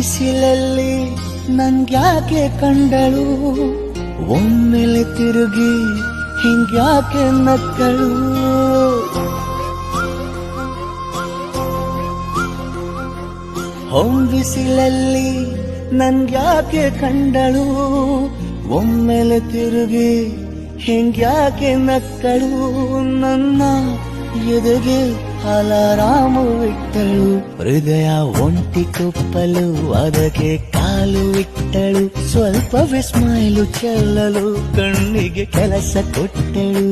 ಬಿಸಿಲಲ್ಲಿ ನಂಗ್ಯಾಕೆ ಕಂಡಳು, ಒಮ್ಮೆಲೆ ತಿರುಗಿ ಹಿಂಗ್ಯಾಕೆ ನಕ್ಕಳು. ಬಿಸಿಲಲ್ಲಿ ನನ್ಗ್ಯಾಕೆ ಕಂಡಳು, ಒಮ್ಮೆಲೆ ತಿರುಗಿ ಹಿಂಗ್ಯಾಕೆ ನಕ್ಕಳು. ನನ್ನ ಎದೆಗೆ ಅಲಾರಾಮು ಇಟ್ಟಳು, ಹೃದಯ ಒಂಟಿ ತುಪ್ಪಲು ಅದಕ್ಕೆ ಕಾಲು ಇಟ್ಟಳು. ಸ್ವಲ್ಪ ಸ್ಮೈಲು ಚೆಲ್ಲಲು ಕಣ್ಣಿಗೆ ಕೆಲಸ ಕೊಟ್ಟಳು.